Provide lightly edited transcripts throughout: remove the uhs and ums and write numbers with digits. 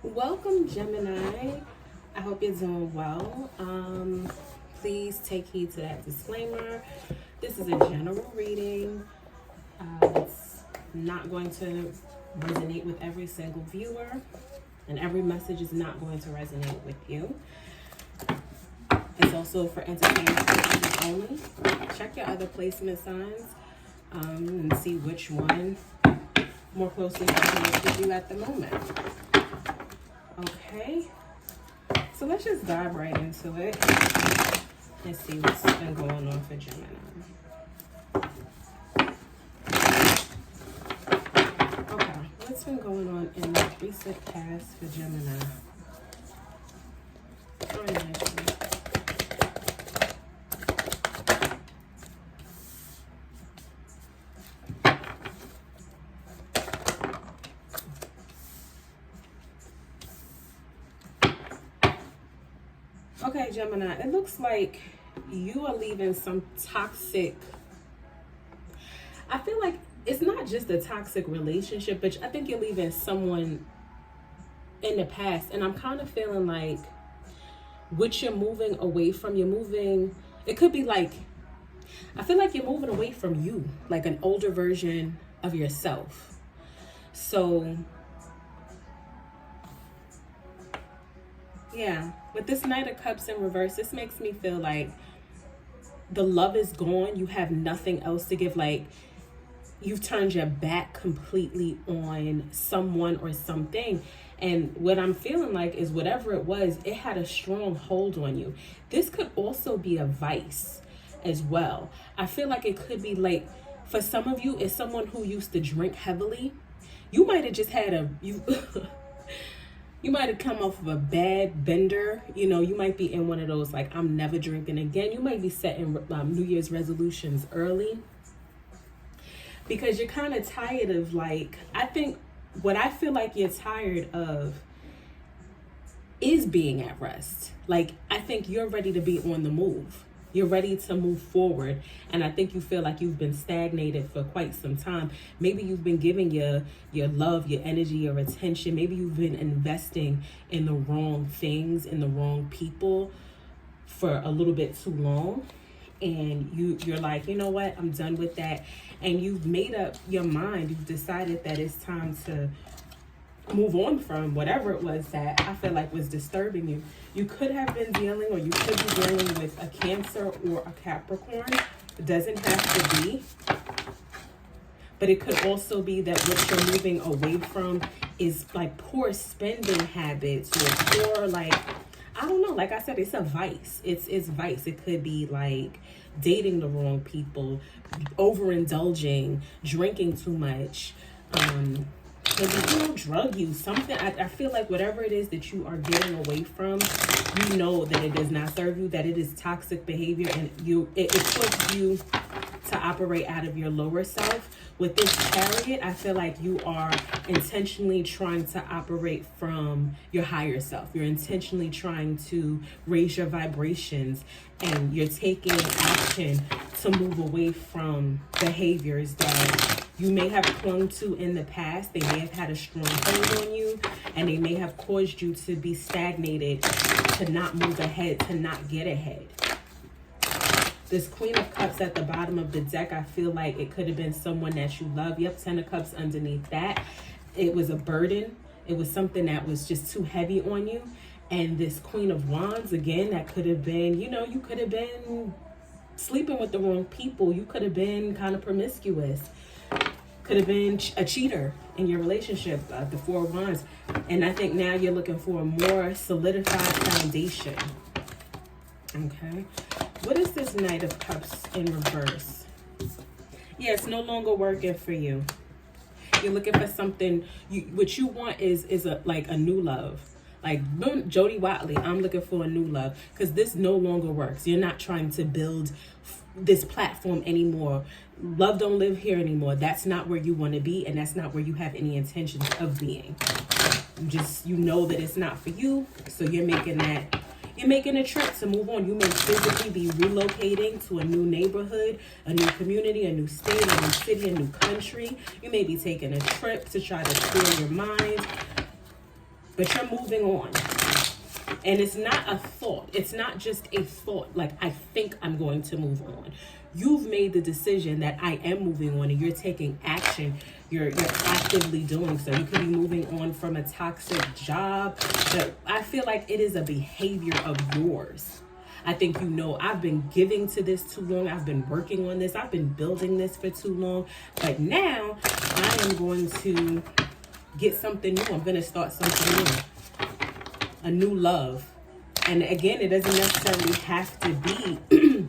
Welcome, Gemini. I hope you're doing well. Please take heed to that disclaimer. This is a general reading. It's not going to resonate with every single viewer, and every message is not going to resonate with you. It's also for entertainment purposes only. Check your other placement signs and see which one more closely resonates with you at the moment. Okay, so let's just dive right into it and see what's been going on for Gemini. Okay, what's been going on in the recent past for Gemini? Okay, Gemini, it looks like you are leaving some toxic. I feel like it's not just a toxic relationship, but I think you're leaving someone in the past. And I'm kind of feeling like what you're moving away from, it could be like, I feel like you're moving away from you, like an older version of yourself. So yeah, with this Knight of Cups in reverse, this makes me feel like the love is gone. You have nothing else to give. Like you've turned your back completely on someone or something. And what I'm feeling like is whatever it was, it had a strong hold on you. This could also be a vice as well. I feel like it could be like, for some of you, it's someone who used to drink heavily. You might have just had you might have come off of a bad bender. You might be in one of those, like, I'm never drinking again. You might be setting New Year's resolutions early because you're kind of tired of, like, what I feel like you're tired of is being at rest. Like, I think you're ready to be on the move. You're ready to move forward. And I think you feel like you've been stagnated for quite some time. Maybe you've been giving your love, your energy, your attention. Maybe you've been investing in the wrong things, in the wrong people for a little bit too long. And you're like, you know what? I'm done with that. And you've made up your mind. You've decided that it's time to move on from whatever it was that I feel like was disturbing you. You could have been dealing, or you could be dealing with a Cancer or a Capricorn. It doesn't have to be. But it could also be that what you're moving away from is like poor spending habits, or poor, like, I don't know. Like I said, it's a vice. It's vice. It could be like dating the wrong people, overindulging, drinking too much, maybe drug use, something. I feel like whatever it is that you are getting away from, you know that it does not serve you, that it is toxic behavior, and it puts you to operate out of your lower self. With this Chariot, I feel like you are intentionally trying to operate from your higher self. You're intentionally trying to raise your vibrations, and you're taking action to move away from behaviors that you may have clung to in the past. They may have had a strong hold on you, and they may have caused you to be stagnated, to not move ahead, to not get ahead. This Queen of Cups at the bottom of the deck, I feel like it could have been someone that you love. Yep, Ten of Cups underneath that. It was a burden. It was something that was just too heavy on you. And this Queen of Wands, again, that could have been, you could have been sleeping with the wrong people. You could have been kind of promiscuous. Could have been a cheater in your relationship, the Four of Wands. And I think now you're looking for a more solidified foundation. Okay. What is this Knight of Cups in reverse? Yeah, it's no longer working for you. You're looking for something. What you want is a new love. Like Jody Watley, I'm looking for a new love, because this no longer works. You're not trying to build this platform anymore. Love don't live here anymore. That's not where you want to be, and that's not where you have any intentions of being. You know that it's not for you, so you're making a trip to move on. You may physically be relocating to a new neighborhood, a new community, a new state, a new city, a new country. You may be taking a trip to try to clear your mind. but you're moving on. And it's not a thought. It's not just a thought, like, I think I'm going to move on. You've made the decision that I am moving on, and you're taking action. You're actively doing so. You could be moving on from a toxic job. But I feel like it is a behavior of yours. I think, you know, I've been giving to this too long. I've been working on this. I've been building this for too long. But now I am going to get something new. I'm going to start something new. A new love. And again, it doesn't necessarily have to be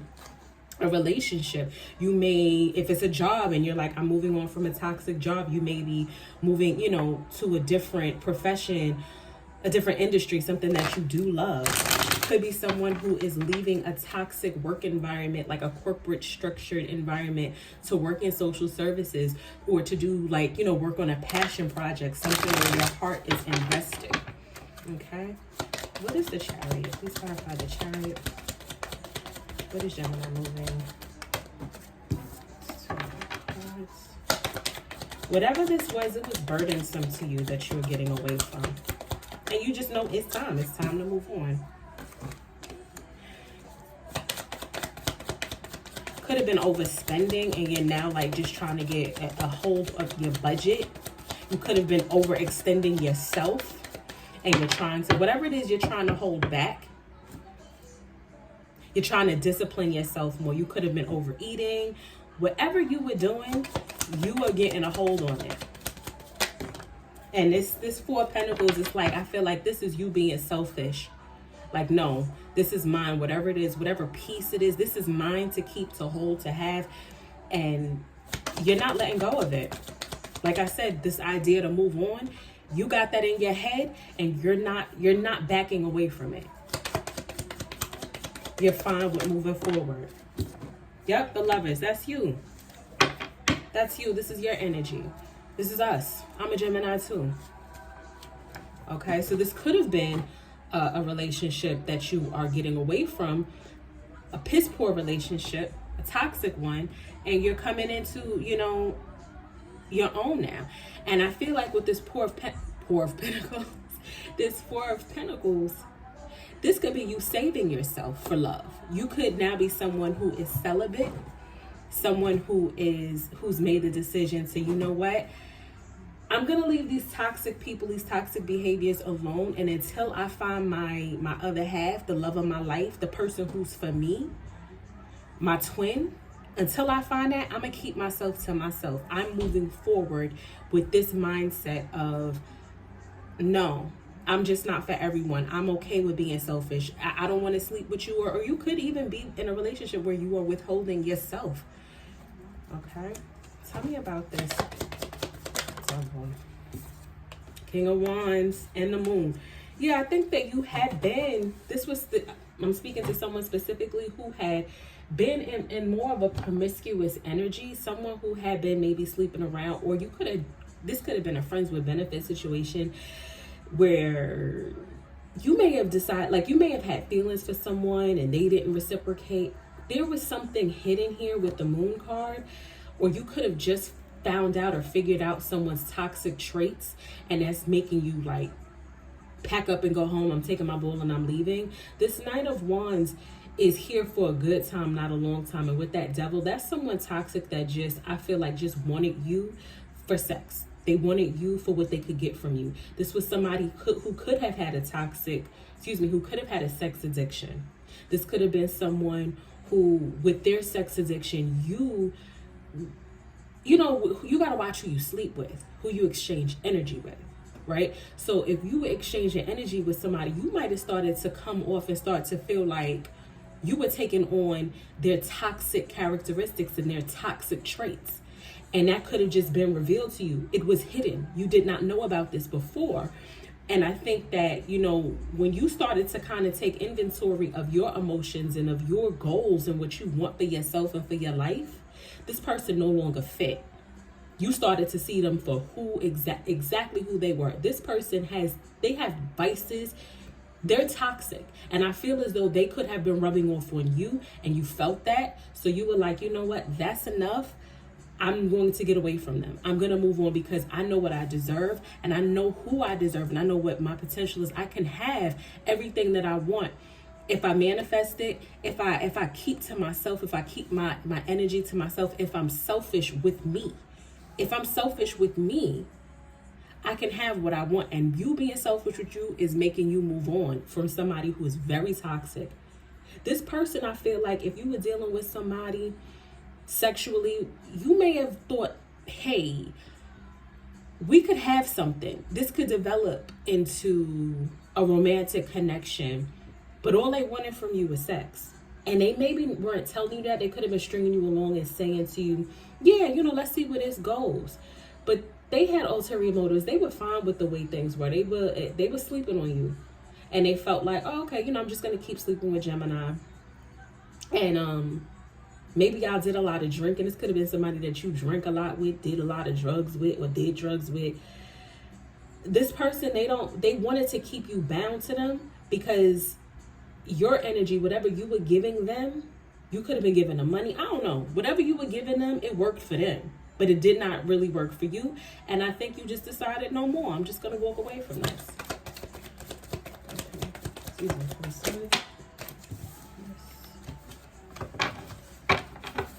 a relationship. You may, if it's a job and you're like, I'm moving on from a toxic job, you may be moving, you know, to a different profession, a different industry, something that you do love. Could be someone who is leaving a toxic work environment, like a corporate structured environment, to work in social services, or to do, like, you know, work on a passion project, something where your heart is invested. Okay, what is the Chariot? Please clarify the Chariot. What is Gemini moving? Whatever this was, it was burdensome to you that you were getting away from. And you just know it's time. It's time to move on. Could have been overspending, and you're now like just trying to get a hold of your budget. You could have been overextending yourself. And you're trying to, whatever it is you're trying to hold back, you're trying to discipline yourself more. You could have been overeating. Whatever you were doing, you were getting a hold on it. And this Four of Pentacles, it's like, I feel like this is you being selfish. Like, no, this is mine. Whatever it is, whatever piece it is, this is mine to keep, to hold, to have. And you're not letting go of it. Like I said, this idea to move on, you got that in your head, and you're not backing away from it. You're fine with moving forward. Yep, the Lovers, that's you. That's you. This is your energy. This is us. I'm a Gemini too. Okay, so this could have been a relationship that you are getting away from, a piss poor relationship, a toxic one, and you're coming into, you know, your own now. And I feel like with this Four of Pentacles, this Four of Pentacles, this could be you saving yourself for love. You could now be someone who is celibate, someone who's made the decision to, you know what, I'm gonna leave these toxic people, these toxic behaviors alone, and until I find my other half, the love of my life, the person who's for me, my twin, until I find that, I'm gonna keep myself to myself. I'm moving forward with this mindset of, no, I'm just not for everyone. I'm okay with being selfish. I don't want to sleep with you, or you could even be in a relationship where you are withholding yourself. Okay, tell me about this. King of Wands and the Moon. Yeah, I think that you had been, I'm speaking to someone specifically who had been in more of a promiscuous energy, someone who had been maybe sleeping around, or this could have been a friends with benefit situation where you may have decided, like, you may have had feelings for someone and they didn't reciprocate. There was something hidden here with the Moon card, or you could have just found out or figured out someone's toxic traits, and that's making you like pack up and go home. I'm taking my bull and I'm leaving. This Knight of Wands is here for a good time, not a long time. And with that Devil, that's someone toxic that just, I feel like, just wanted you for sex. They wanted you for what they could get from you. This was somebody who could have had a who could have had a sex addiction. This could have been someone who, with their sex addiction, you know, you got to watch who you sleep with, who you exchange energy with, right? So if you exchange your energy with somebody, you might have started to come off and start to feel like you were taking on their toxic characteristics and their toxic traits. And that could have just been revealed to you. It was hidden. You did not know about this before. And I think that, you know, when you started to kind of take inventory of your emotions and of your goals and what you want for yourself and for your life, this person no longer fit. You started to see them for exactly who they were. This person they have vices. They're toxic. And I feel as though they could have been rubbing off on you, and you felt that. So you were like, you know what? That's enough. I'm going to get away from them. I'm going to move on because I know what I deserve, and I know who I deserve, and I know what my potential is. I can have everything that I want if I manifest it, if I keep to myself, if I keep my energy to myself, if I'm selfish with me. If I'm selfish with me, I can have what I want. And you being selfish with you is making you move on from somebody who is very toxic. This person, I feel like if you were dealing with somebody sexually, you may have thought, hey, we could have something. This could develop into a romantic connection, but all they wanted from you was sex. And they maybe weren't telling you that. They could have been stringing you along and saying to you, yeah, let's see where this goes. But they had ulterior motives. They were fine with the way things were. They were sleeping on you. And they felt like, oh, okay, I'm just going to keep sleeping with Gemini. And maybe y'all did a lot of drinking. This could have been somebody that you drank a lot with, did a lot of drugs with, or did drugs with. This person, they wanted to keep you bound to them because your energy, whatever you were giving them, you could have been giving them money. I don't know. Whatever you were giving them, it worked for them. But it did not really work for you. And I think you just decided, no more. I'm just going to walk away from this. Okay. Excuse me.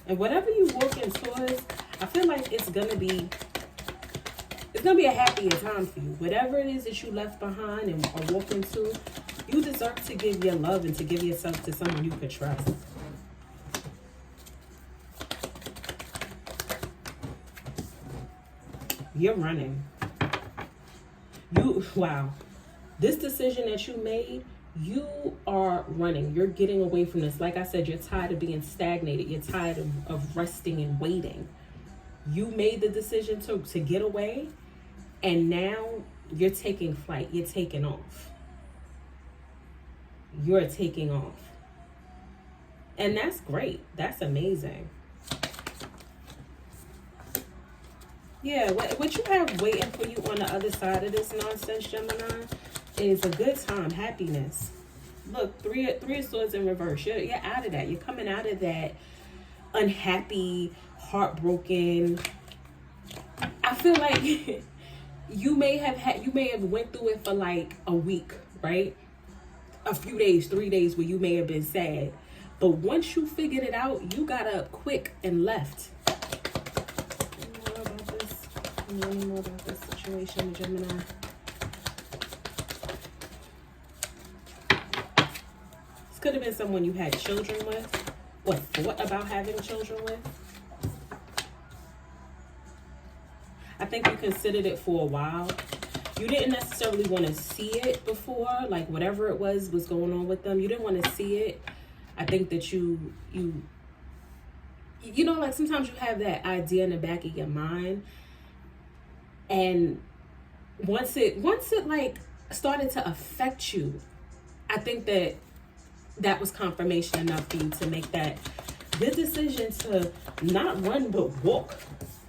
And whatever you walking towards, I feel like it's gonna be a happier time for you. Whatever it is that you left behind and are walking to, you deserve to give your love and to give yourself to someone you could trust. You're running. Wow. This decision that you made, you are running. You're getting away from this. Like I said, you're tired of being stagnated. You're tired of resting and waiting. You made the decision to get away, and now you're taking flight. You're taking off. You're taking off. And that's great. That's amazing. Yeah, what you have waiting for you on the other side of this nonsense, Gemini, is a good time, happiness. Look, three of swords in reverse. You're out of that. You're coming out of that unhappy, heartbroken. I feel like you may have went through it for like a week, right? A few days, 3 days where you may have been sad. But once you figured it out, you got up quick and left. Any more about this situation, Gemini? This could have been someone you had children with or thought about having children with. I think you considered it for a while. You didn't necessarily want to see it before, like whatever it was going on with them. You didn't want to see it. I think that you like sometimes you have that idea in the back of your mind. And once it like started to affect you, I think that was confirmation enough for you to make that good decision to not run but walk.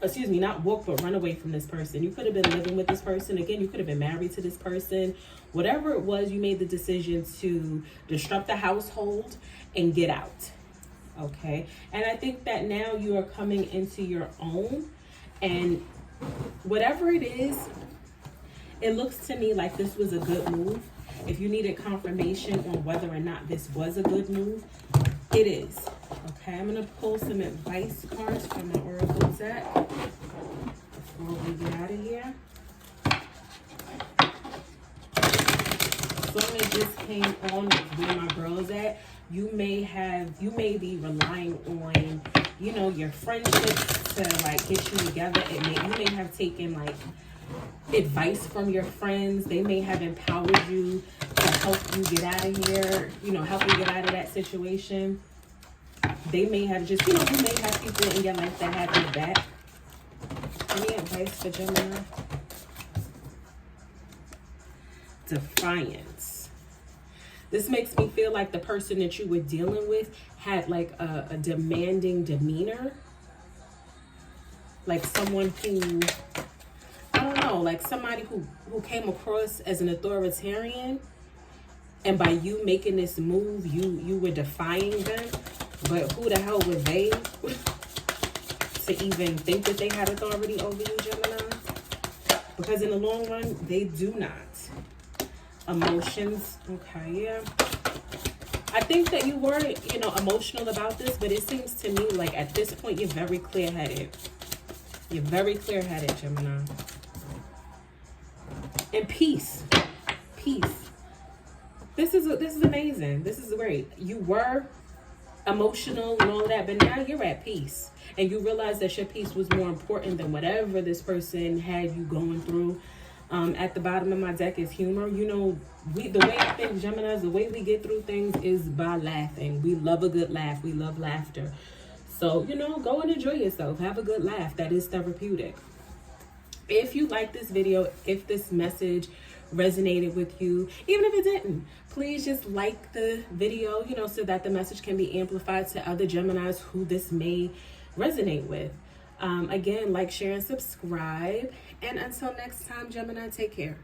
Not walk but run away from this person. You could have been living with this person. Again, you could have been married to this person. Whatever it was, you made the decision to disrupt the household and get out. Okay? And I think that now you are coming into your own, and whatever it is, it looks to me like this was a good move. If you needed confirmation on whether or not this was a good move, it is. Okay, I'm going to pull some advice cards from my Oracle deck before we get out of here. Someone just came on where my girl is at. You may be relying on, your friendships to like get you together. You may have taken like advice from your friends. They may have empowered you to help you get out of here, help you get out of that situation. They may have just, you may have people in your life that have your back. Any advice for Gemini? Defiance. This makes me feel like the person that you were dealing with had like a demanding demeanor. Like someone who, I don't know, like somebody who came across as an authoritarian. And by you making this move, you were defying them. But who the hell were they? to even think that they had authority over you, Gemini. Because in the long run, they do not. Emotions. Okay, yeah. I think that you were, you know, emotional about this, but it seems to me like at this point, you're very clear-headed. You're very clear-headed, Gemini. And peace. Peace. This is amazing. This is great. You were emotional and all that, but now you're at peace. And you realize that your peace was more important than whatever this person had you going through. At the bottom of my deck is humor. You know, the way I think, Geminis, the way we get through things is by laughing. We love a good laugh. We love laughter. So, you know, go and enjoy yourself. Have a good laugh. That is therapeutic. If you like this video, if this message resonated with you, even if it didn't, please just like the video, you know, so that the message can be amplified to other Geminis who this may resonate with. Again, like, share, and subscribe. And until next time, Gemini, take care.